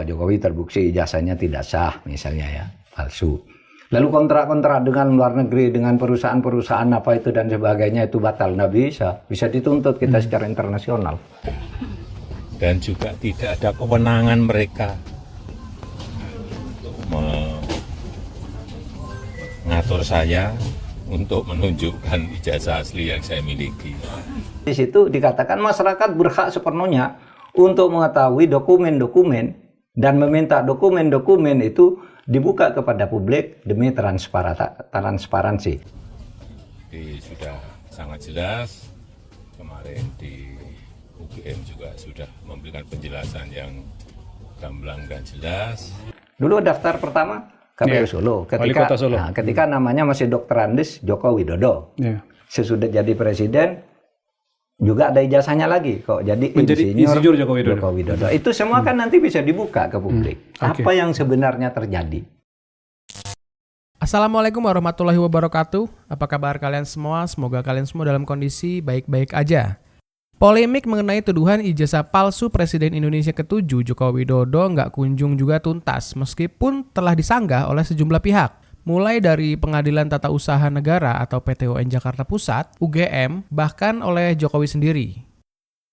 Pak Jokowi terbukti ijazahnya tidak sah misalnya ya, palsu. Lalu kontrak-kontrak dengan luar negeri, dengan perusahaan-perusahaan apa itu dan sebagainya itu batal, nggak bisa dituntut kita secara internasional. Dan juga tidak ada kewenangan mereka untuk mengatur saya untuk menunjukkan ijazah asli yang saya miliki. Di situ dikatakan masyarakat berhak sepenuhnya untuk mengetahui dokumen-dokumen dan meminta dokumen-dokumen itu dibuka kepada publik demi transparansi. Jadi sudah sangat jelas, kemarin di UGM juga sudah memberikan penjelasan yang gamblang dan jelas. Dulu daftar pertama KPU Solo, ketika namanya masih Dr. Andes Joko Widodo. Sesudah jadi presiden juga ada ijazahnya lagi kok, jadi insinyur Joko Widodo. Itu semua kan nanti bisa dibuka ke publik. Apa yang sebenarnya terjadi. Assalamualaikum warahmatullahi wabarakatuh. Apa kabar kalian semua? Semoga kalian semua dalam kondisi baik-baik aja. Polemik mengenai tuduhan ijazah palsu Presiden Indonesia ke-7 Joko Widodo nggak kunjung juga tuntas meskipun telah disanggah oleh sejumlah pihak. Mulai dari Pengadilan Tata Usaha Negara atau PTUN Jakarta Pusat, UGM, bahkan oleh Jokowi sendiri.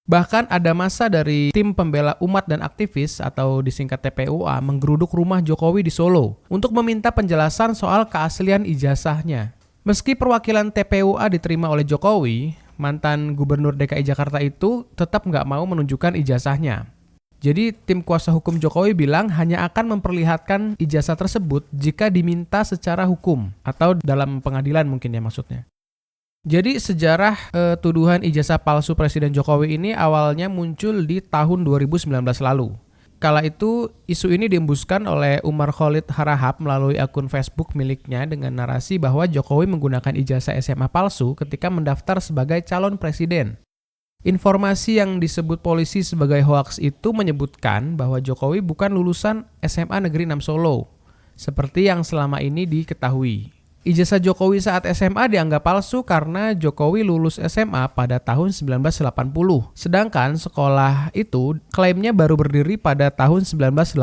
Bahkan ada masa dari tim pembela umat dan aktivis atau disingkat TPUA menggeruduk rumah Jokowi di Solo untuk meminta penjelasan soal keaslian ijazahnya. Meski perwakilan TPUA diterima oleh Jokowi, mantan Gubernur DKI Jakarta itu tetap nggak mau menunjukkan ijazahnya. Jadi tim kuasa hukum Jokowi bilang hanya akan memperlihatkan ijazah tersebut jika diminta secara hukum atau dalam pengadilan mungkin ya maksudnya. Jadi sejarah tuduhan ijazah palsu Presiden Jokowi ini awalnya muncul di tahun 2019 lalu. Kala itu isu ini diembuskan oleh Umar Khalid Harahap melalui akun Facebook miliknya dengan narasi bahwa Jokowi menggunakan ijazah SMA palsu ketika mendaftar sebagai calon presiden. Informasi yang disebut polisi sebagai hoaks itu menyebutkan bahwa Jokowi bukan lulusan SMA Negeri 6 Solo, seperti yang selama ini diketahui. Ijazah Jokowi saat SMA dianggap palsu karena Jokowi lulus SMA pada tahun 1980. Sedangkan sekolah itu klaimnya baru berdiri pada tahun 1986.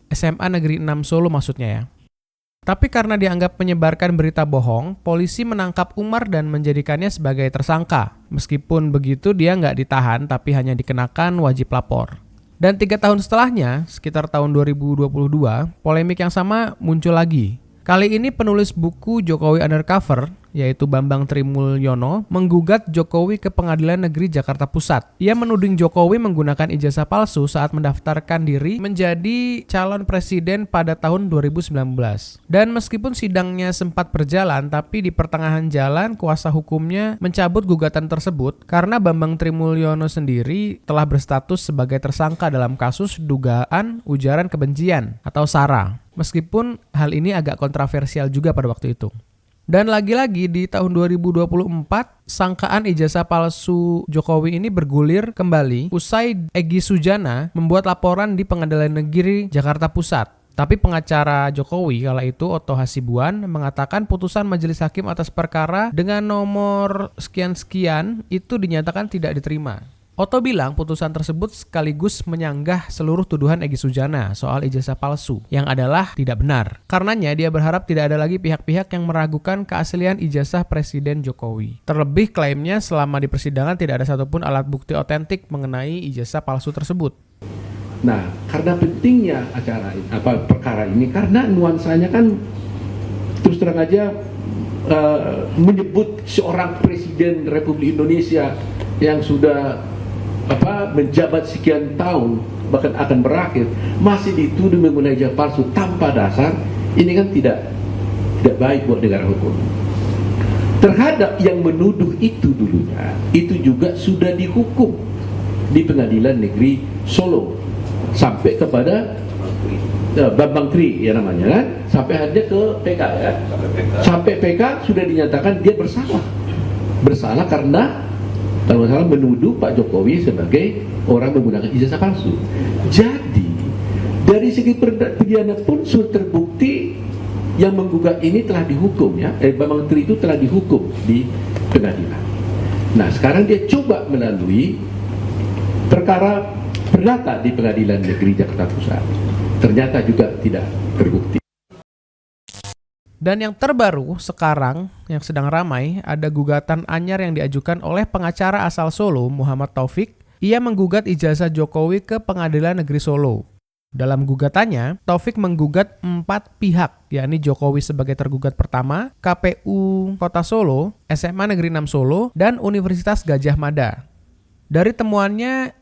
SMA Negeri 6 Solo maksudnya ya. Tapi karena dianggap menyebarkan berita bohong, polisi menangkap Umar dan menjadikannya sebagai tersangka. Meskipun begitu dia nggak ditahan tapi hanya dikenakan wajib lapor. Dan 3 tahun setelahnya, sekitar tahun 2022, polemik yang sama muncul lagi. Kali ini penulis buku Jokowi Undercover, yaitu Bambang Trimulyono, menggugat Jokowi ke Pengadilan Negeri Jakarta Pusat. Ia menuding Jokowi menggunakan ijazah palsu saat mendaftarkan diri menjadi calon presiden pada tahun 2019. Dan meskipun sidangnya sempat berjalan, tapi di pertengahan jalan kuasa hukumnya mencabut gugatan tersebut karena Bambang Trimulyono sendiri telah berstatus sebagai tersangka dalam kasus dugaan ujaran kebencian atau SARA. Meskipun hal ini agak kontroversial juga pada waktu itu. Dan lagi-lagi di tahun 2024, sangkaan ijazah palsu Jokowi ini bergulir kembali usai Egy Sujana membuat laporan di Pengadilan Negeri Jakarta Pusat. Tapi pengacara Jokowi kala itu Otto Hasibuan mengatakan putusan majelis hakim atas perkara dengan nomor sekian-sekian itu dinyatakan tidak diterima. Otto bilang putusan tersebut sekaligus menyanggah seluruh tuduhan Egy Sujana soal ijazah palsu yang adalah tidak benar. Karenanya dia berharap tidak ada lagi pihak-pihak yang meragukan keaslian ijazah Presiden Jokowi. Terlebih klaimnya selama di persidangan tidak ada satupun alat bukti otentik mengenai ijazah palsu tersebut. Nah, karena pentingnya perkara ini karena nuansanya kan terus terang aja menyebut seorang Presiden Republik Indonesia yang sudah menjabat sekian tahun bahkan akan berakhir masih dituduh menggunakan ijazah palsu tanpa dasar. Ini kan tidak baik buat negara hukum. Terhadap yang menuduh itu dulunya itu juga sudah dihukum di Pengadilan Negeri Solo sampai kepada Bambang Tri ya namanya kan, sampai akhirnya ke PK ya. Sampai PK sudah dinyatakan dia bersalah karena kalau salah menuduh Pak Jokowi sebagai orang menggunakan ijazah palsu. Jadi dari segi pidana pun sudah terbukti yang menggugat ini telah dihukum ya. Bambang Tri itu telah dihukum di pengadilan. Nah sekarang dia coba melalui perkara perdata di Pengadilan Negeri Jakarta Pusat. Ternyata juga tidak terbukti. Dan yang terbaru sekarang yang sedang ramai ada gugatan anyar yang diajukan oleh pengacara asal Solo Muhammad Taufik. Ia menggugat ijazah Jokowi ke Pengadilan Negeri Solo. Dalam gugatannya, Taufik menggugat 4 pihak, yakni Jokowi sebagai tergugat pertama, KPU Kota Solo, SMA Negeri 6 Solo, dan Universitas Gadjah Mada. Dari temuannya,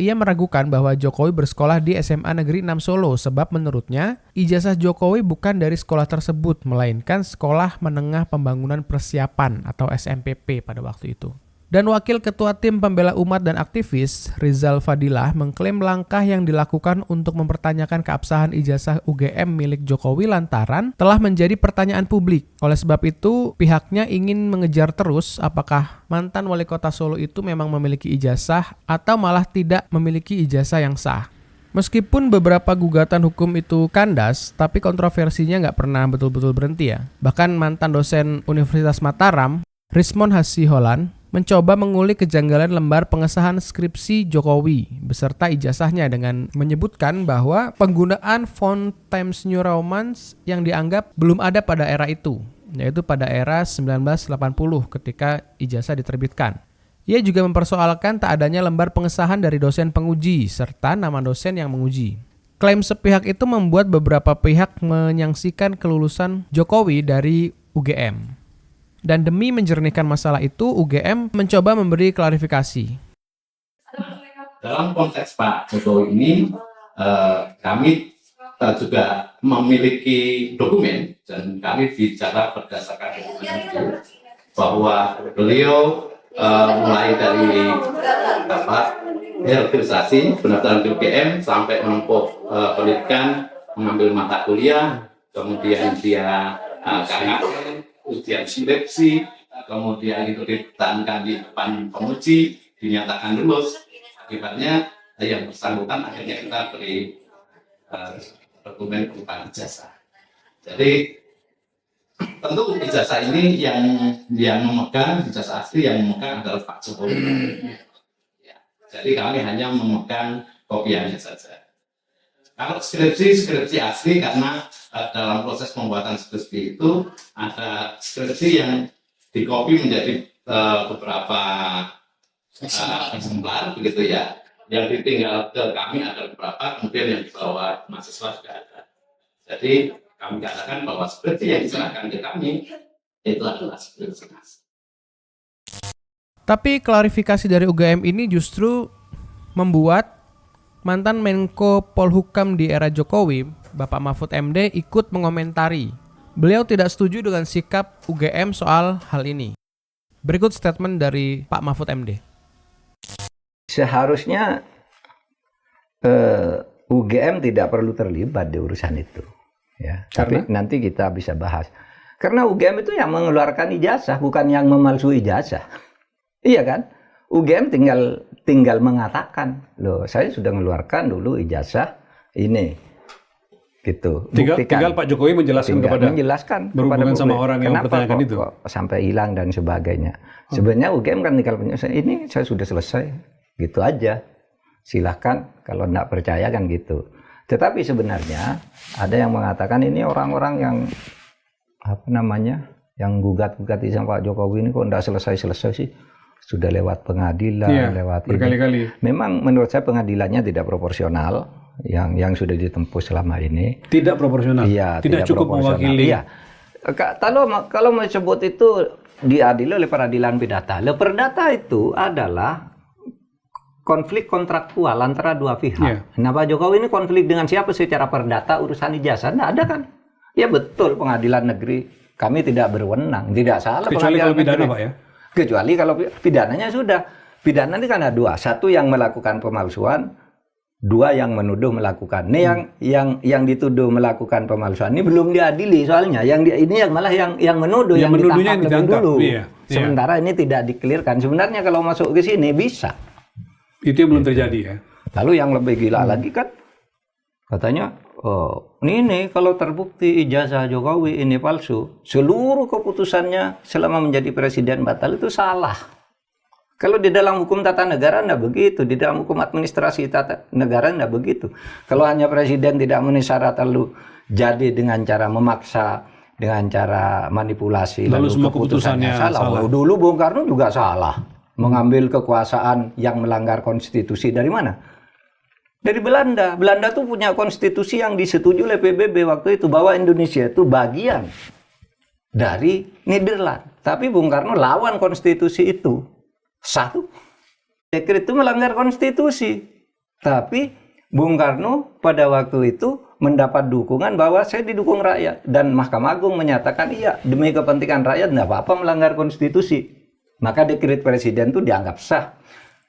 ia meragukan bahwa Jokowi bersekolah di SMA Negeri 6 Solo sebab menurutnya ijazah Jokowi bukan dari sekolah tersebut, melainkan Sekolah Menengah Pembangunan Persiapan atau SMPP pada waktu itu. Dan Wakil Ketua Tim Pembela Umat dan Aktivis, Rizal Fadilah, mengklaim langkah yang dilakukan untuk mempertanyakan keabsahan ijazah UGM milik Jokowi lantaran telah menjadi pertanyaan publik. Oleh sebab itu, pihaknya ingin mengejar terus apakah mantan wali kota Solo itu memang memiliki ijazah atau malah tidak memiliki ijazah yang sah. Meskipun beberapa gugatan hukum itu kandas, tapi kontroversinya nggak pernah betul-betul berhenti ya. Bahkan mantan dosen Universitas Mataram, Rismon Hasiholan, mencoba mengulik kejanggalan lembar pengesahan skripsi Jokowi beserta ijazahnya dengan menyebutkan bahwa penggunaan font Times New Roman yang dianggap belum ada pada era itu, yaitu pada era 1980 ketika ijazah diterbitkan. Ia juga mempersoalkan tak adanya lembar pengesahan dari dosen penguji serta nama dosen yang menguji. Klaim sepihak itu membuat beberapa pihak menyaksikan kelulusan Jokowi dari UGM. Dan demi menjernihkan masalah itu, UGM mencoba memberi klarifikasi. Dalam konteks Pak Jokowi ini, kami juga memiliki dokumen dan kami bicara berdasarkan dokumen itu bahwa beliau mulai dari organisasi pendaftaran di UGM sampai menempuh pendidikan, mengambil mata kuliah, kemudian dia KKN, ujian skripsi, kemudian itu ditahankan di depan penguji, dinyatakan lulus. Akibatnya yang bersangkutan akhirnya kita beri dokumen berupa ijazah. Jadi tentu ijazah ini yang memegang, ijazah asli yang memegang adalah Pak Jokowi. Ya, jadi kami hanya memegang kopiannya saja. Kalau skripsi asli karena dalam proses pembuatan skripsi itu ada skripsi yang dikopi menjadi beberapa eksemplar begitu ya. Yang ditinggal ke kami ada beberapa, kemudian yang dibawa mahasiswa juga ada. Jadi kami katakan bahwa skripsi yang diserahkan ke kami itu adalah skripsi asli. Tapi klarifikasi dari UGM ini justru membuat mantan Menko Polhukam di era Jokowi, Bapak Mahfud MD, ikut mengomentari. Beliau tidak setuju dengan sikap UGM soal hal ini. Berikut statement dari Pak Mahfud MD. Seharusnya UGM tidak perlu terlibat di urusan itu. Ya, tapi nanti kita bisa bahas. Karena UGM itu yang mengeluarkan ijazah, bukan yang memalsui ijazah. Iya kan? UGM tinggal mengatakan, loh saya sudah mengeluarkan dulu ijazah ini, gitu. Tinggal Pak Jokowi menjelaskan berhubungan sama orang yang mempertanyakan itu. Kok sampai hilang dan sebagainya. Sebenarnya UGM kan tinggal menjelaskan, ini saya sudah selesai, gitu aja. Silahkan kalau tidak percaya kan gitu. Tetapi sebenarnya ada yang mengatakan ini orang-orang yang yang gugat-gugat sama Pak Jokowi ini kok tidak selesai-selesai sih. Sudah lewat pengadilan, lewat berkali-kali. Memang menurut saya pengadilannya tidak proporsional yang sudah ditempuh selama ini. Tidak proporsional. Iya, tidak cukup mewakili. Iya. Kalau mau sebut itu diadili oleh peradilan perdata. Perdata itu adalah konflik kontraktual antara dua pihak. Yeah. Nah, Pak Jokowi ini konflik dengan siapa secara perdata urusan ijazah? Nggak ada kan? Ya betul, pengadilan negeri kami tidak berwenang, tidak salah. Kecuali kalau pidana, Pak ya. Kecuali kalau pidananya sudah. Pidana ini kan ada dua. Satu yang melakukan pemalsuan, dua yang menuduh melakukan. Ini yang dituduh melakukan pemalsuan ini belum diadili soalnya. Ini yang malah yang menuduh, yang ditangkap lebih dulu. Iya. Sementara ini tidak dikelirkan. Sebenarnya kalau masuk ke sini bisa. Itu yang belum terjadi ya. Lalu yang lebih gila lagi kan katanya, ini kalau terbukti ijazah Jokowi ini palsu, seluruh keputusannya selama menjadi presiden batal itu salah. Kalau di dalam hukum tata negara enggak begitu, di dalam hukum administrasi tata negara enggak begitu. Kalau hanya presiden tidak memenuhi syarat lalu jadi dengan cara memaksa, dengan cara manipulasi, lalu semua keputusannya salah. Dulu Bung Karno juga salah, mengambil kekuasaan yang melanggar konstitusi dari mana? Dari Belanda. Belanda tuh punya konstitusi yang disetujui oleh PBB waktu itu, bahwa Indonesia itu bagian dari Nederland. Tapi Bung Karno lawan konstitusi itu. Satu, dekret itu melanggar konstitusi. Tapi Bung Karno pada waktu itu mendapat dukungan bahwa saya didukung rakyat. Dan Mahkamah Agung menyatakan iya, demi kepentingan rakyat tidak apa-apa melanggar konstitusi. Maka dekret presiden itu dianggap sah.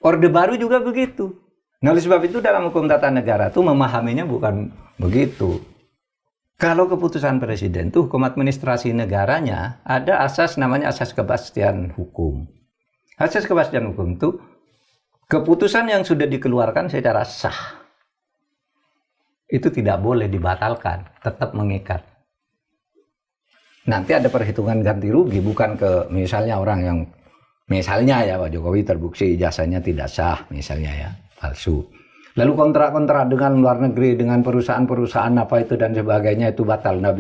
Orde Baru juga begitu. Nah, oleh sebab itu dalam hukum tata negara itu memahaminya bukan begitu. Kalau keputusan presiden itu hukum administrasi negaranya ada asas namanya asas kepastian hukum. Asas kepastian hukum itu keputusan yang sudah dikeluarkan secara sah itu tidak boleh dibatalkan, tetap mengikat. Nanti ada perhitungan ganti rugi, bukan ke misalnya orang yang misalnya ya Pak Jokowi terbukti ijazahnya tidak sah misalnya ya, palsu. Lalu kontrak-kontrak dengan luar negeri, dengan perusahaan-perusahaan apa itu dan sebagainya itu batal, nggak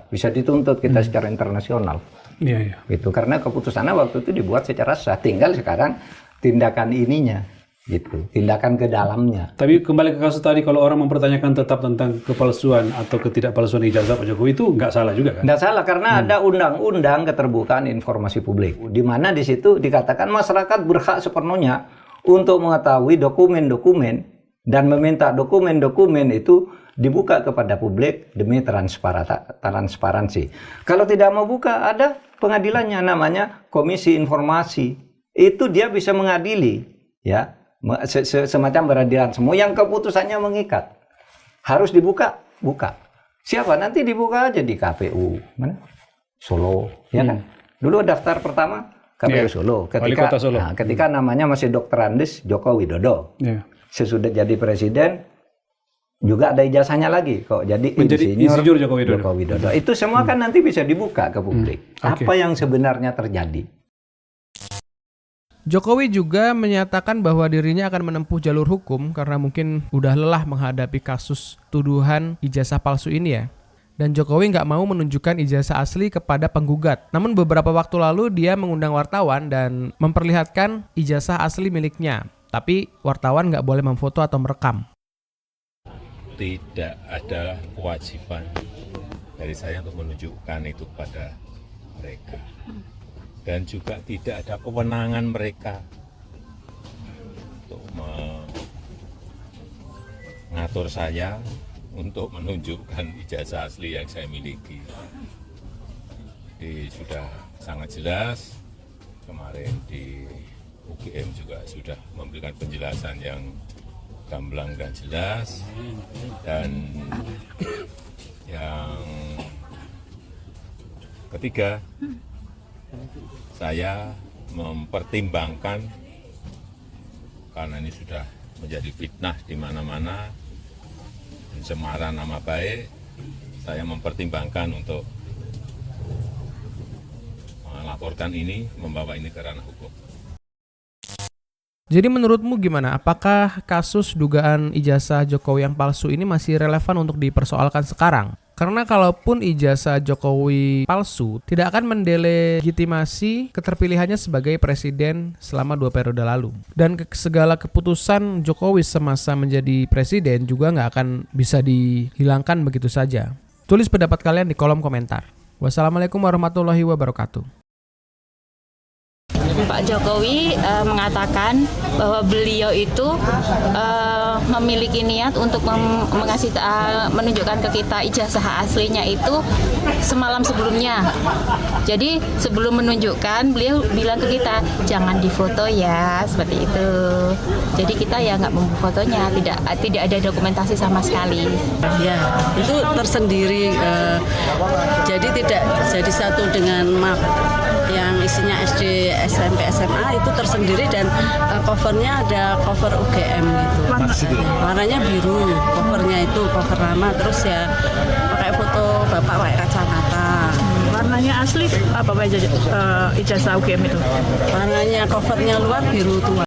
bisa dituntut kita secara internasional. Iya. Gitu, karena keputusannya waktu itu dibuat secara sah, tinggal sekarang tindakan ininya, gitu, tindakan ke dalamnya. Tapi kembali ke kasus tadi, kalau orang mempertanyakan tetap tentang kepalsuan atau ketidakpalsuan ijazah Pak Jokowi itu nggak salah juga kan? Nggak salah, karena ada undang-undang keterbukaan informasi publik, di mana di situ dikatakan masyarakat berhak sepenuhnya untuk mengetahui dokumen-dokumen dan meminta dokumen-dokumen itu dibuka kepada publik demi transparansi. Kalau tidak mau buka, ada pengadilannya namanya Komisi Informasi. Itu dia bisa mengadili, ya, semacam peradilan semua yang keputusannya mengikat. Harus dibuka, buka. Siapa? Nanti dibuka aja di KPU mana? Solo, ya kan? Dulu daftar pertama KPU Solo. Ketika namanya masih Dr. Andes Joko Widodo. Sesudah jadi presiden juga ada ijazahnya lagi kok, jadi insinyur Joko Widodo. Itu semua kan nanti bisa dibuka ke publik. Apa yang sebenarnya terjadi. Jokowi juga menyatakan bahwa dirinya akan menempuh jalur hukum karena mungkin udah lelah menghadapi kasus tuduhan ijazah palsu ini ya. Dan Jokowi nggak mau menunjukkan ijazah asli kepada penggugat. Namun beberapa waktu lalu dia mengundang wartawan dan memperlihatkan ijazah asli miliknya. Tapi wartawan nggak boleh memfoto atau merekam. Tidak ada kewajiban dari saya untuk menunjukkan itu kepada mereka. Dan juga tidak ada kewenangan mereka untuk mengatur saya untuk menunjukkan ijazah asli yang saya miliki. Jadi sudah sangat jelas, kemarin di UGM juga sudah memberikan penjelasan yang gamblang dan jelas, dan yang ketiga, saya mempertimbangkan karena ini sudah menjadi fitnah di mana-mana, pencemaran nama baik, saya mempertimbangkan untuk melaporkan ini, membawa ini ke ranah hukum. Jadi menurutmu gimana? Apakah kasus dugaan ijazah Jokowi yang palsu ini masih relevan untuk dipersoalkan sekarang? Karena kalaupun ijazah Jokowi palsu, tidak akan mendelegitimasi keterpilihannya sebagai presiden selama 2 periode lalu. Dan segala keputusan Jokowi semasa menjadi presiden juga nggak akan bisa dihilangkan begitu saja. Tulis pendapat kalian di kolom komentar. Wassalamualaikum warahmatullahi wabarakatuh. Pak Jokowi mengatakan bahwa beliau itu memiliki niat untuk menunjukkan ke kita ijazah aslinya itu semalam sebelumnya. Jadi sebelum menunjukkan beliau bilang ke kita jangan difoto ya, seperti itu. Jadi kita ya nggak membuat fotonya, tidak ada dokumentasi sama sekali. Ya itu tersendiri. Jadi tidak jadi satu dengan map yang isinya SD, SMP, SMA itu tersendiri dan covernya ada cover UGM gitu. Warnanya biru, covernya itu cover lama, terus ya pakai foto bapak pakai kacamata. Warnanya asli apa aja ijazah UGM itu? Warnanya covernya luar biru tua.